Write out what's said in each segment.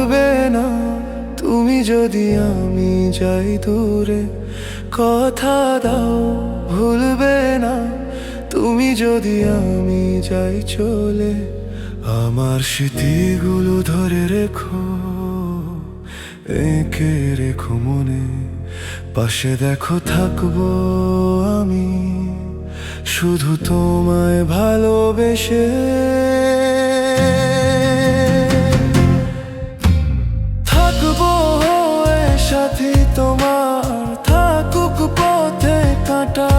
ভুলবে না তুমি যদি আমি যাই দূরে, কথা দাও ভুলবে না তুমি যদি আমি যাই চলে। আমার স্মৃতিগুলো ধরে রেখো, এঁকে রেখো মনে, পাশে দেখো থাকবো আমি শুধু তোমায় ভালোবেসে। থাকবো হয়ে সাথী তোমার, থাকুক পথে কাঁটা,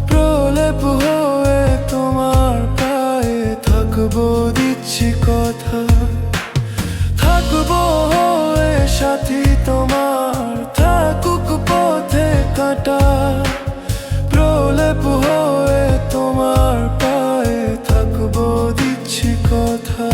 প্রলেপ হয়ে তোমার পায়ে থাকবো দিচ্ছি কথা। থাকবো হয়ে সাথী তোমার, থাকুক পথে কাঁটা, প্রলেপ হয়ে তোমার পায়ে থাকবো দিচ্ছি কথা।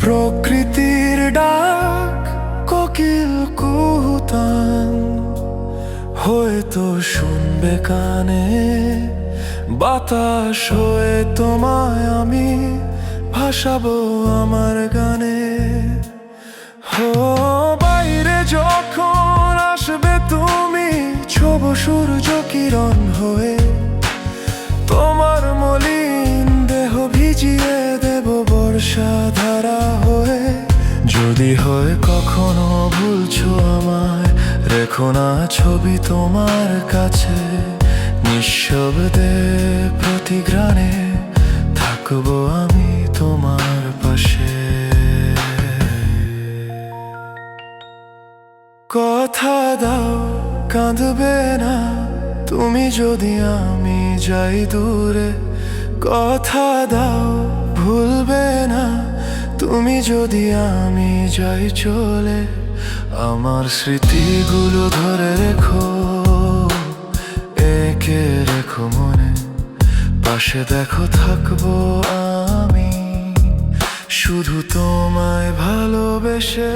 প্রকৃতির ডাক কোকিল কুহুতান হয়তো শুনবে কানে, বাতাস হয়ে তোমায় আমি ভাসাবো আমার গানে। হো বাইরে যখন আসবে তুমি, ছোব সূর্য কিরণ হয়ে, তোমার মলিন দেহ ভিজিয়ে দেব বর্ষা ধারা হয়ে। যদি হয় কখনো ভুলছো আমায়, রেখো না ছবি তোমার কাছে, নিঃশব্দে প্রতিগ্রাণে থাকবো আমি তোমার পাশে। কথা দাও কাঁদবে না তুমি যদি আমি যাই দূরে, কথা দাও ভুলবে না তুমি যদি আমি যাই চলে। আমার স্মৃতিগুলো ধরে রেখো, এঁকে রেখো মনে, পাশে দেখো থাকবো আমি শুধু তোমায় ভালোবেসে।